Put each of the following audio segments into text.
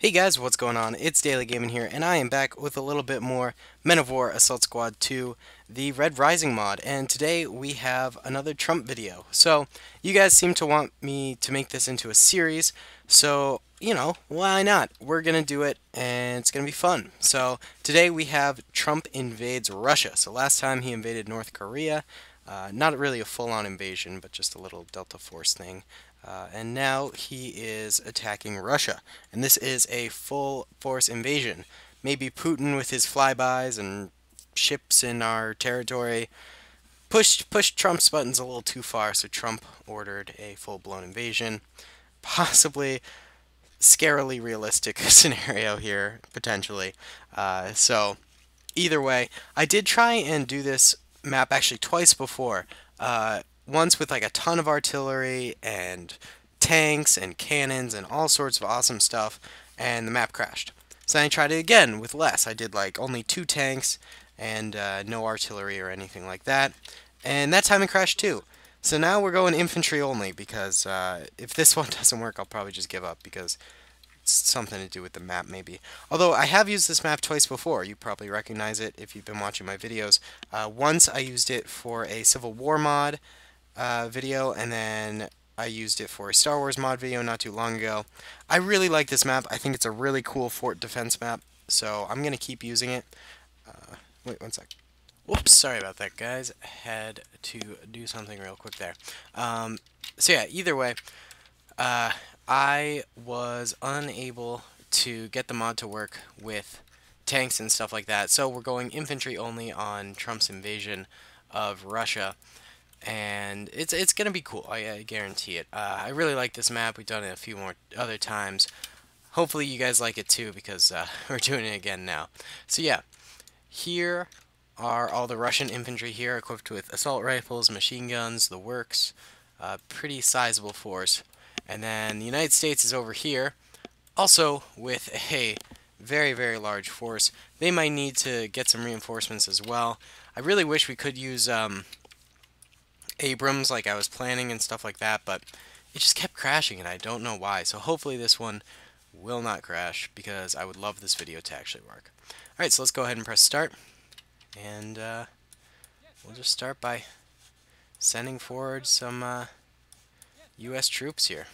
Hey guys, what's going on? It's DaleyGaming here, and I am back with a little bit more Men of War Assault Squad 2, the Red Rising mod, and today we have another Trump video. So, you guys seem to want me to make this into a series, so, why not? We're gonna do it, and it's gonna be fun. So, today we have Trump invades Russia. So last time he invaded North Korea, not really a full-on invasion, but just a little Delta Force thing. And now he is attacking Russia. And this is a full force invasion. Maybe Putin with his flybys and ships in our territory pushed Trump's buttons a little too far, so Trump ordered a full-blown invasion. Possibly scarily realistic scenario here, potentially. So either way, I did try and do this map actually twice before. Once with like a ton of artillery and tanks and cannons and all sorts of awesome stuff, and the map crashed. So then I tried it again with less. I did like only 2 tanks and no artillery or anything like that, and that time it crashed too. So now we're going infantry only because if this one doesn't work, I'll probably just give up because something to do with the map maybe. Although I have used this map twice before. You probably recognize it if you've been watching my videos. Once I used it for a Civil War mod video, and then I used it for a Star Wars mod video not too long ago. I really like this map. I think it's a really cool fort defense map, so I'm going to keep using it. Wait one sec. Whoops, sorry about that, guys. Had to do something real quick there. So yeah, either way, I was unable to get the mod to work with tanks and stuff like that, so we're going infantry only on Trump's invasion of Russia, and it's gonna be cool. I guarantee it. I really like this map. We've done it a few more other times. Hopefully you guys like it too, because we're doing it again now. So yeah, here are all the Russian infantry here, equipped with assault rifles, machine guns, the works. Pretty sizable force. And then the United States is over here, also with a very, very large force. They might need to get some reinforcements as well. I really wish we could use Abrams like I was planning and stuff like that, but it just kept crashing and I don't know why. So hopefully this one will not crash, because I would love this video to actually work. Alright, so let's go ahead and press start. And we'll just start by sending forward some U.S. troops here.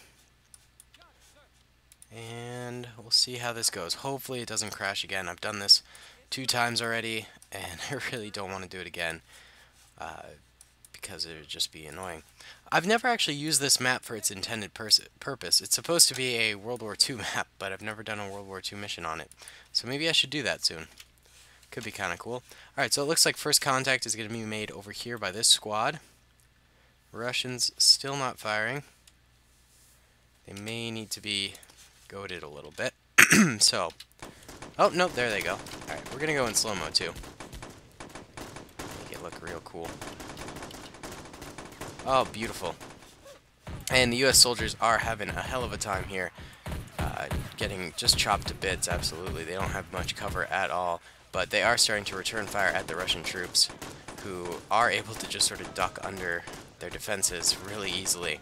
And we'll see how this goes. Hopefully it doesn't crash again. I've done this 2 times already, and I really don't want to do it again, because it would just be annoying. I've never actually used this map for its intended purpose. It's supposed to be a World War II map, but I've never done a World War II mission on it. So maybe I should do that soon. Could be kind of cool. Alright, so it looks like first contact is going to be made over here by this squad. Russians still not firing. They may need to be goaded a little bit. So, oh, no, there they go. Alright, we're going to go in slow-mo, too. Make it look real cool. Oh, beautiful. And the U.S. soldiers are having a hell of a time here. Getting just chopped to bits, absolutely. They don't have much cover at all. But they are starting to return fire at the Russian troops, who are able to just sort of duck under their defenses really easily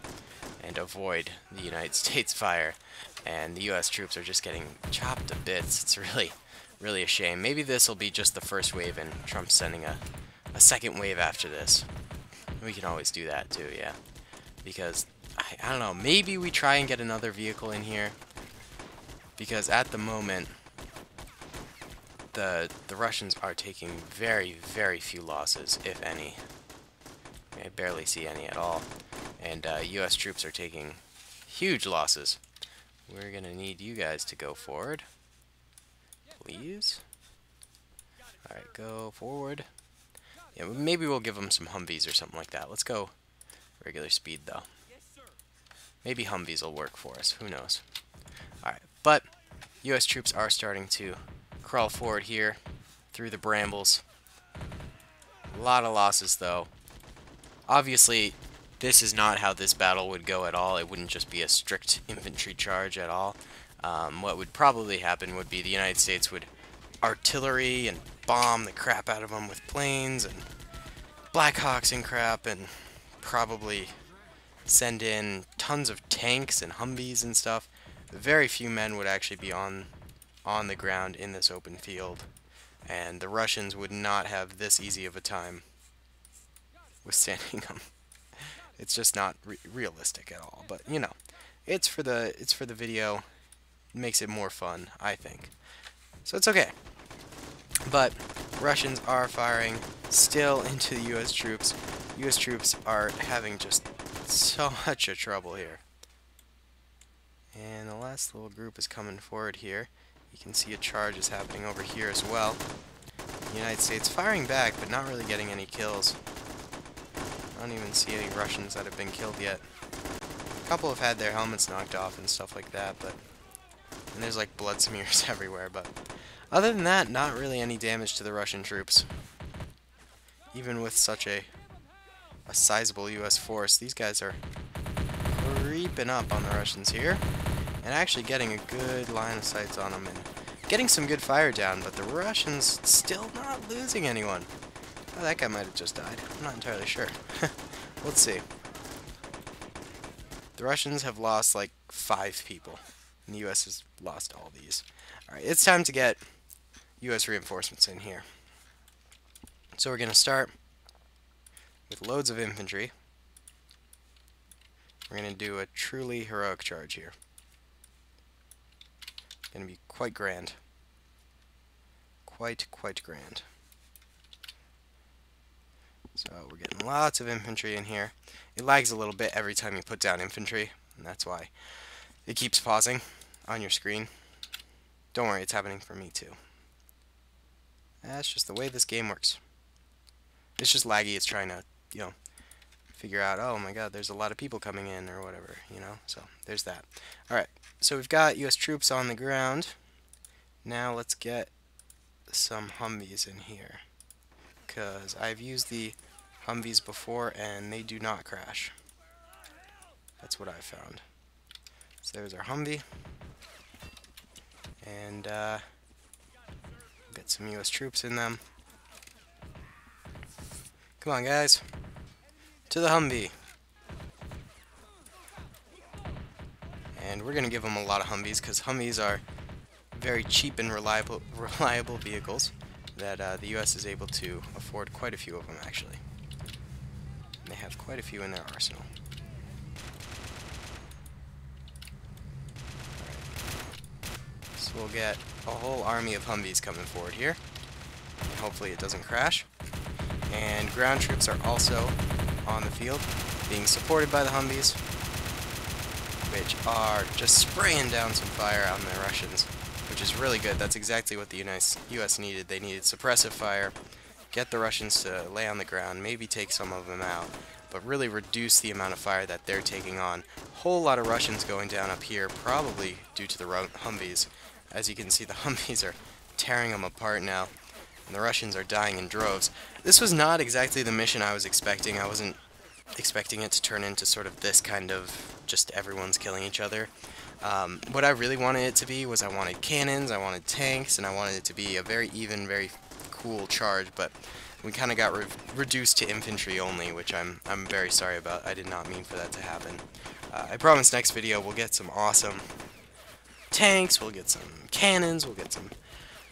and avoid the United States fire. And the U.S. troops are just getting chopped to bits. It's really a shame. Maybe this will be just the first wave and Trump's sending a second wave after this. We can always do that too, yeah. Because, I don't know, maybe we try and get another vehicle in here. Because at the moment, the Russians are taking very, very few losses, if any. I barely see any at all. And U.S. troops are taking huge losses. We're going to need you guys to go forward. Please. Alright, go forward. Yeah, maybe we'll give them some Humvees or something like that. Let's go regular speed, though. Maybe Humvees will work for us. Who knows? Alright, but U.S. troops are starting to crawl forward here through the brambles. A lot of losses, though. Obviously, this is not how this battle would go at all. It wouldn't just be a strict infantry charge at all. What would probably happen would be the United States would artillery and bomb the crap out of them with planes and Blackhawks and crap, and probably send in tons of tanks and Humvees and stuff. very few men would actually be on the ground in this open field, and the Russians would not have this easy of a time withstanding them. It's just not realistic at all. But you know, it's for the video. It makes it more fun, I think. So it's okay. But Russians are firing still into the U.S. troops. U.S. troops are having just so much of trouble here. And the last little group is coming forward here. You can see a charge is happening over here as well. The United States firing back, but not really getting any kills. I don't even see any Russians that have been killed yet. A couple have had their helmets knocked off and stuff like that, but... And there's like blood smears everywhere, but... Other than that, not really any damage to the Russian troops. Even with such a sizable U.S. force, these guys are creeping up on the Russians here. And actually getting a good line of sights on them and getting some good fire down, but the Russians still not losing anyone. Oh, that guy might have just died. I'm not entirely sure. Let's see. The Russians have lost like 5 people, and the U.S. has lost all these. Alright, it's time to get U.S. reinforcements in here. So we're going to start with loads of infantry. We're going to do a truly heroic charge here. Going to be quite grand. Quite grand. So we're getting lots of infantry in here. It lags a little bit every time you put down infantry, and that's why it keeps pausing on your screen. Don't worry, it's happening for me too. That's just the way this game works. It's just laggy. It's trying to, you know, figure out, oh my god, there's a lot of people coming in or whatever, you know. So there's that. Alright, so we've got U.S. troops on the ground. Now let's get some Humvees in here, because I've used the Humvees before and they do not crash. That's what I found. So there's our Humvee, and get some U.S. troops in them. Come on, guys, to the Humvee. And we're gonna give them a lot of Humvees, because Humvees are very cheap and reliable vehicles that the U.S. is able to afford quite a few of them, actually. And they have quite a few in their arsenal. Right. So we'll get a whole army of Humvees coming forward here. And hopefully it doesn't crash. And ground troops are also on the field, being supported by the Humvees, which are just spraying down some fire on the Russians, which is really good. That's exactly what the U.S. needed. They needed suppressive fire, get the Russians to lay on the ground, maybe take some of them out, but really reduce the amount of fire that they're taking on. Whole lot of Russians going down up here, probably due to the Humvees. As you can see, the Humvees are tearing them apart now, and the Russians are dying in droves. This was not exactly the mission I was expecting. I wasn't expecting it to turn into sort of this kind of just everyone's killing each other. What I really wanted it to be was I wanted cannons, I wanted tanks, and I wanted it to be a very even, very cool charge, but we kind of got reduced to infantry only, which I'm very sorry about. I did not mean for that to happen. I promise next video we'll get some awesome tanks, we'll get some cannons, we'll get some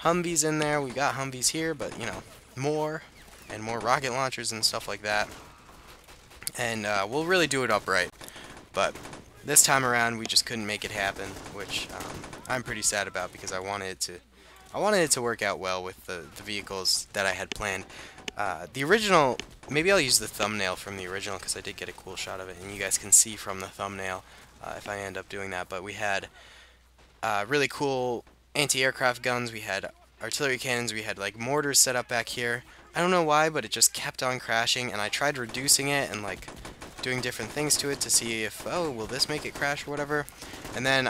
Humvees in there. We got Humvees here, but you know, more and more rocket launchers and stuff like that. And we'll really do it upright. But this time around, we just couldn't make it happen, which I'm pretty sad about, because I wanted it to work out well with the vehicles that I had planned. The original, maybe I'll use the thumbnail from the original, because I did get a cool shot of it, and you guys can see from the thumbnail if I end up doing that. But we had really cool anti-aircraft guns, we had artillery cannons, we had like mortars set up back here. I don't know why, but it just kept on crashing, and I tried reducing it and like doing different things to it to see if, oh, will this make it crash or whatever. And then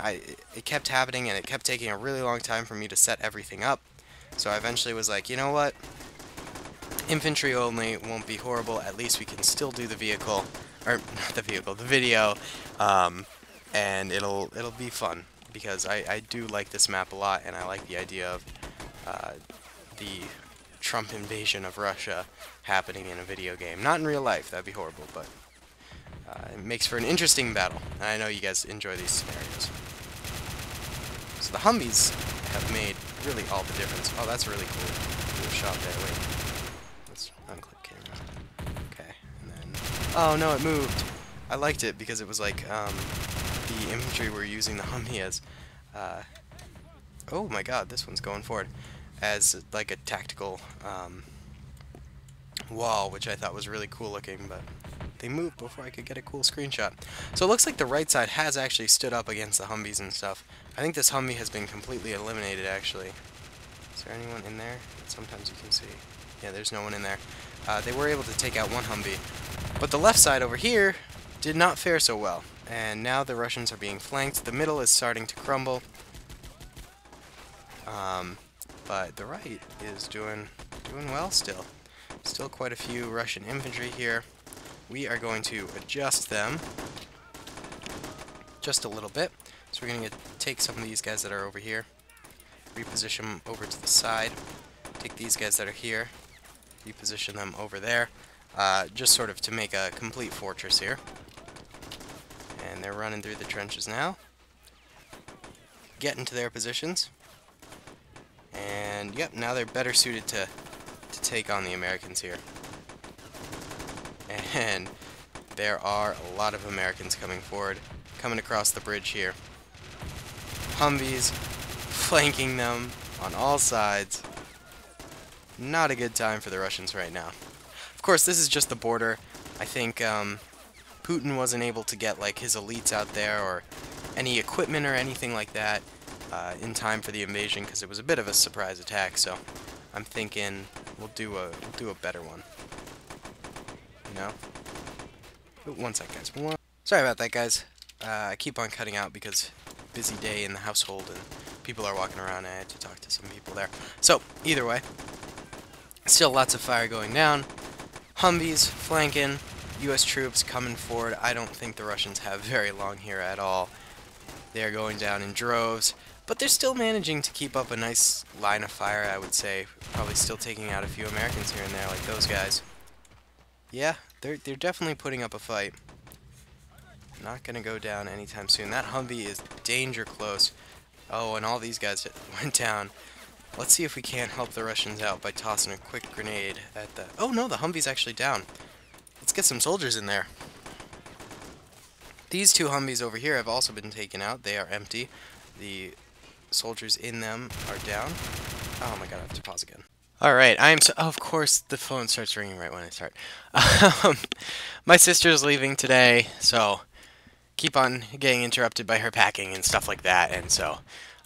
it kept happening, and it kept taking a really long time for me to set everything up. So I eventually was like, you know what? Infantry only won't be horrible. At least we can still do the vehicle, or not the vehicle, the video, and it'll be fun, because I do like this map a lot, and I like the idea of the Trump invasion of Russia happening in a video game. Not in real life, that'd be horrible, but it makes for an interesting battle, and I know you guys enjoy these scenarios. So the Humvees have made really all the difference. Oh, that's really cool shot there. Wait, let's unclick camera. Okay, and then oh no, it moved. I liked it because it was like the infantry were using the Humvee as oh my god, this one's going forward as like a tactical wall, which I thought was really cool looking, but they moved before I could get a cool screenshot. So it looks like the right side has actually stood up against the Humvees and stuff. I think this Humvee has been completely eliminated, actually. Is there anyone in there? Sometimes you can see. Yeah, there's no one in there. They were able to take out one Humvee. But the left side over here did not fare so well. And now the Russians are being flanked. The middle is starting to crumble. But the right is doing well still. Still quite a few Russian infantry here. We are going to adjust them just a little bit. So we're going to take some of these guys that are over here, reposition them over to the side, take these guys that are here, reposition them over there, just sort of to make a complete fortress here. And they're running through the trenches now, get into their positions, and yep, now they're better suited to take on the Americans here. And there are a lot of Americans coming forward, coming across the bridge here. Humvees flanking them on all sides. Not a good time for the Russians right now. Of course, this is just the border. I think Putin wasn't able to get like his elites out there or any equipment or anything like that in time for the invasion, because it was a bit of a surprise attack. So I'm thinking we'll do a better one. You know? Oh, one sec, guys. Sorry about that, guys. I keep on cutting out because busy day in the household and people are walking around. I had to talk to some people there. So either way, still lots of fire going down. Humvees flanking, U.S. troops coming forward. I don't think the Russians have very long here at all. They're going down in droves, but they're still managing to keep up a nice line of fire, I would say. Probably still taking out a few Americans here and there, like those guys. Yeah, they're definitely putting up a fight. Not gonna go down anytime soon. That Humvee is danger close. Oh, and all these guys went down. Let's see if we can't help the Russians out by tossing a quick grenade at the... Oh no, the Humvee's actually down. Let's get some soldiers in there. These two Humvees over here have also been taken out. They are empty. The soldiers in them are down. Oh my god, I have to pause again. Alright, of course the phone starts ringing right when I start. My sister's leaving today, so keep on getting interrupted by her packing and stuff like that, and so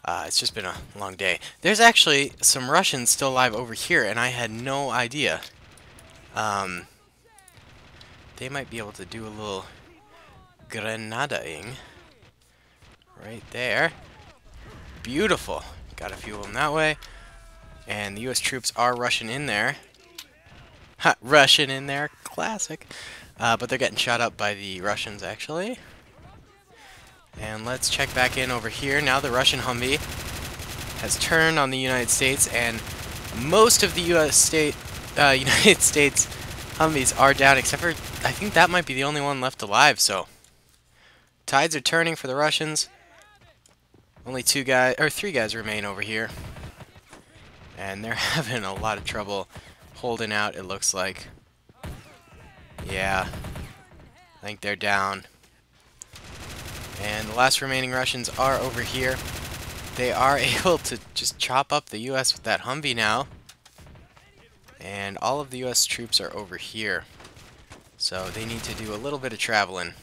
it's just been a long day. There's actually some Russians still alive over here, and I had no idea. They might be able to do a little grenadaing right there. Beautiful. Got a few of them that way. And the U.S. troops are rushing in there. Ha! Rushing in there. Classic. But they're getting shot up by the Russians, actually. And let's check back in over here. Now the Russian Humvee has turned on the United States, and most of the United States Humvees are down, except for, I think that might be the only one left alive, so tides are turning for the Russians. Only three guys remain over here. And they're having a lot of trouble holding out, it looks like. Yeah, I think they're down. And the last remaining Russians are over here. They are able to just chop up the U.S. with that Humvee now. And all of the U.S. troops are over here. So they need to do a little bit of traveling.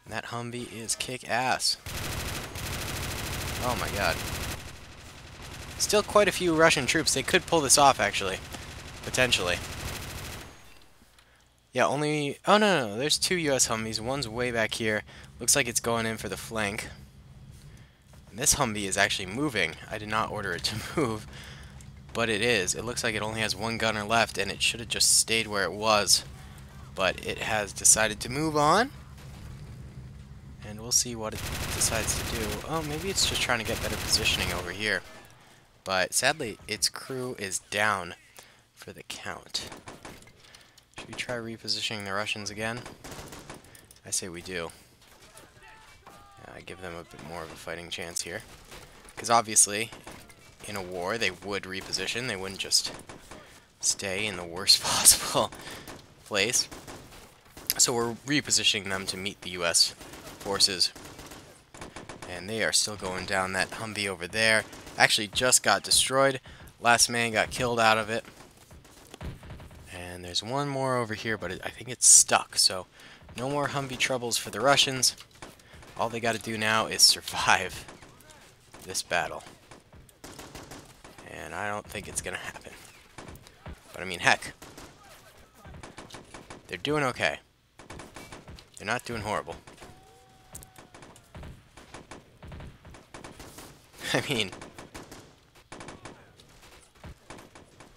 And that Humvee is kick-ass. Oh my god. Still quite a few Russian troops. They could pull this off, actually. Potentially. Yeah, only... Oh, no. There's two U.S. Humvees. One's way back here. Looks like it's going in for the flank. And this Humvee is actually moving. I did not order it to move. But it is. It looks like it only has one gunner left, and it should have just stayed where it was. But it has decided to move on. And we'll see what it decides to do. Oh, maybe it's just trying to get better positioning over here. But sadly, its crew is down for the count. Should we try repositioning the Russians again? I say we do. give them a bit more of a fighting chance here. Because obviously, in a war, they would reposition. They wouldn't just stay in the worst possible place. So we're repositioning them to meet the U.S. forces. And they are still going down. That Humvee over there actually just got destroyed. Last man got killed out of it. And there's one more over here, but I think it's stuck. So no more Humvee troubles for the Russians. All they got to do now is survive this battle. And I don't think it's going to happen. But I mean, heck. They're doing okay. They're not doing horrible. I mean,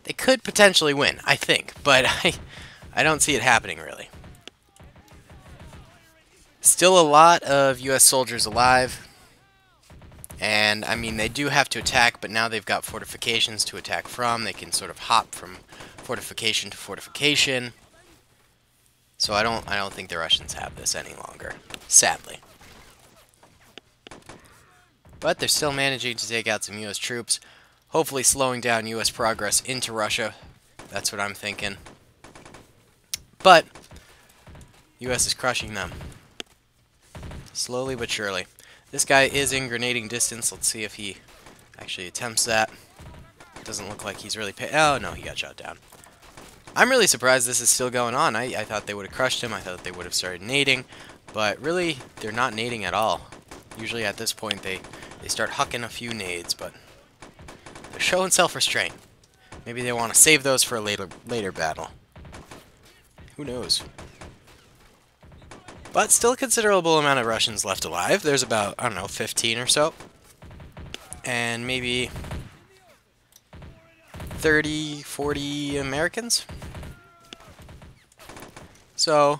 they could potentially win, I think, but I don't see it happening, really. Still a lot of U.S. soldiers alive, and, I mean, they do have to attack, but now they've got fortifications to attack from. They can sort of hop from fortification to fortification. So I don't think the Russians have this any longer, sadly. But they're still managing to take out some U.S. troops, hopefully slowing down U.S. progress into Russia. That's what I'm thinking. But U.S. is crushing them. Slowly but surely. This guy is in grenading distance. Let's see if he actually attempts that. Doesn't look like he's really oh, no, he got shot down. I'm really surprised this is still going on. I thought they would have crushed him. I thought they would have started nading. But really, they're not nading at all. Usually at this point, they start hucking a few nades, but they're showing self-restraint. Maybe they want to save those for a later battle. Who knows? But still a considerable amount of Russians left alive. There's about, I don't know, 15 or so. And maybe 30, 40 Americans. So,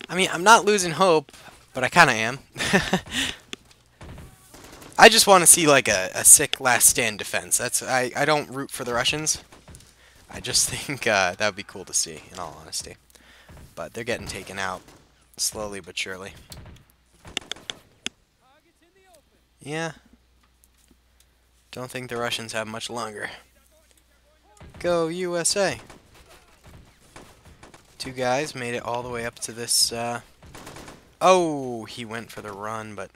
I mean, I'm not losing hope, but I kind of am. I just want to see like a sick last stand defense. I don't root for the Russians. I just think that would be cool to see, in all honesty. But they're getting taken out slowly but surely. Yeah. Don't think the Russians have much longer. Go USA! Two guys made it all the way up to this. Oh, he went for the run, but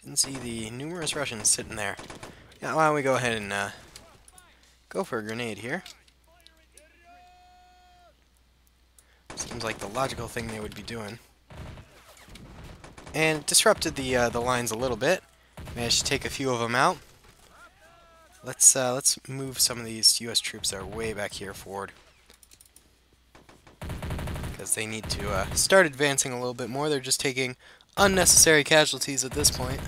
didn't see the numerous Russians sitting there. Yeah, why don't we go ahead and go for a grenade here? Seems like the logical thing they would be doing. And it disrupted the lines a little bit. Managed to take a few of them out. Let's move some of these U.S. troops that are way back here forward, because they need to start advancing a little bit more. They're just taking unnecessary casualties at this point.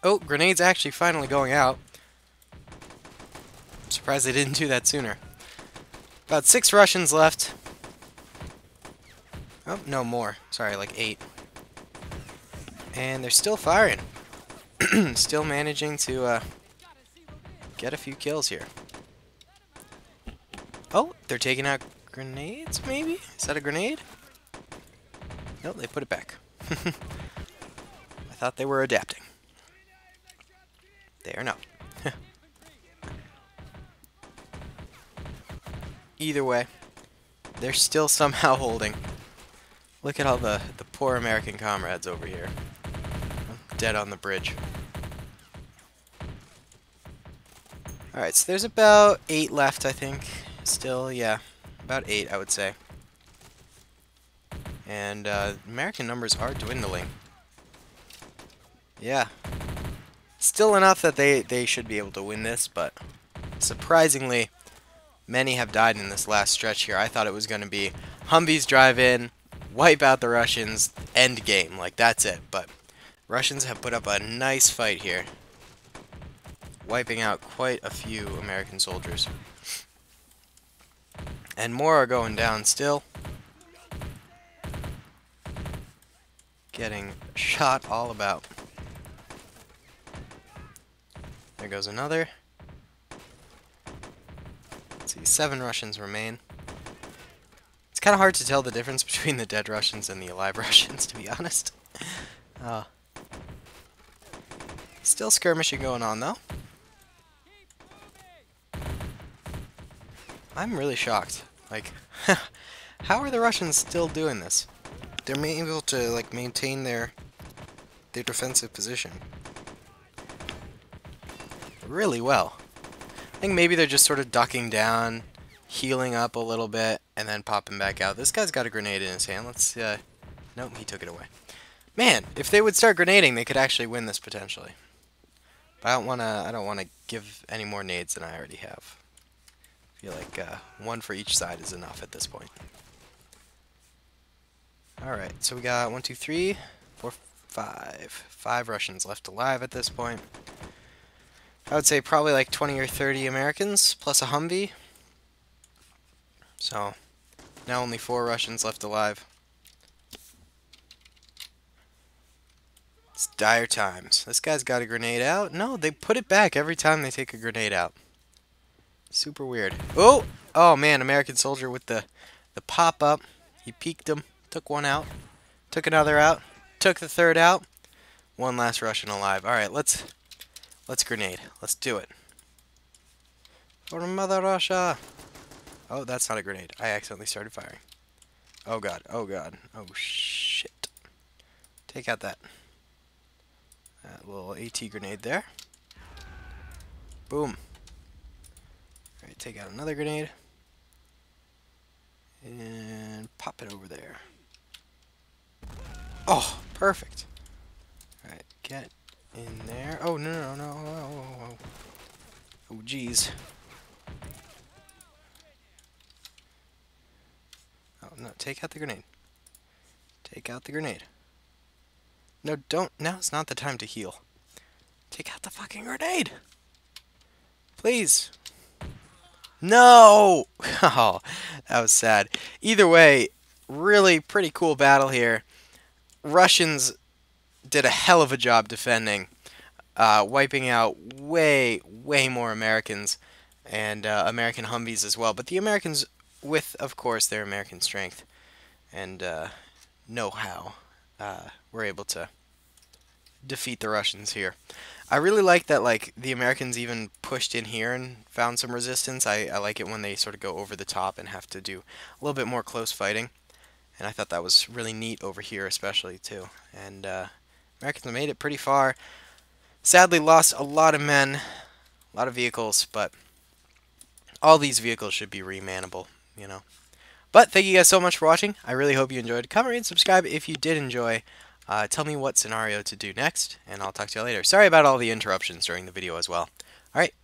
Oh, grenades actually finally going out. I'm surprised they didn't do that sooner. About 6 Russians left. Oh, no, more. Sorry, like 8. And they're still firing. Still managing to get a few kills here. Oh, they're taking out grenades, maybe? Is that a grenade? Nope, they put it back. I thought they were adapting. They are not. Either way, they're still somehow holding. Look at all the poor American comrades over here. Dead on the bridge. Alright, so there's about 8 left, I think. Still, yeah. About 8, I would say. And American numbers are dwindling. Yeah. Still enough that they should be able to win this, but surprisingly, many have died in this last stretch here. I thought it was going to be Humvees drive in, wipe out the Russians, end game. Like, that's it. But Russians have put up a nice fight here, wiping out quite a few American soldiers. And more are going down still. Getting shot all about. There goes another. Let's see, 7 Russians remain. It's kind of hard to tell the difference between the dead Russians and the alive Russians, to be honest. Still skirmishing going on, though. I'm really shocked. Like, how are the Russians still doing this? They're able to, like, maintain their defensive position really well. I think maybe they're just sort of ducking down, healing up a little bit, and then popping back out. This guy's got a grenade in his hand. Let's, nope, he took it away. Man, if they would start grenading, they could actually win this potentially. But I don't wanna give any more nades than I already have. I feel like one for each side is enough at this point. Alright, so we got 1, 2, 3, 4, 5. 5 Russians left alive at this point. I would say probably like 20 or 30 Americans, plus a Humvee. So, now only 4 Russians left alive. It's dire times. This guy's got a grenade out. No, they put it back every time they take a grenade out. Super weird. Oh! Oh man, American soldier with the pop-up. He peeked him, took one out, took another out, took the third out. One last Russian alive. Alright, let's grenade. Let's do it. For Mother Russia! Oh, that's not a grenade. I accidentally started firing. Oh god, oh god, oh shit. Take out that little AT grenade there. Boom. Alright, take out another grenade. And pop it over there. Oh, perfect. Alright, get in there. Oh, no. Oh, jeez. Oh, no, take out the grenade. Take out the grenade. No, don't. Now's not the time to heal. Take out the fucking grenade! Please. No! Oh, that was sad. Either way, really pretty cool battle here. Russians did a hell of a job defending, wiping out way more Americans and American Humvees as well. But the Americans, with, of course, their American strength and know-how, were able to defeat the Russians here. I really like that, like, the Americans even pushed in here and found some resistance. I like it when they sort of go over the top and have to do a little bit more close fighting. And I thought that was really neat over here especially, too. And Americans made it pretty far. Sadly lost a lot of men, a lot of vehicles, but all these vehicles should be remannable, you know. But thank you guys so much for watching. I really hope you enjoyed. Comment, rate, and subscribe if you did enjoy. Tell me what scenario to do next, and I'll talk to you later. Sorry about all the interruptions during the video as well. Alright.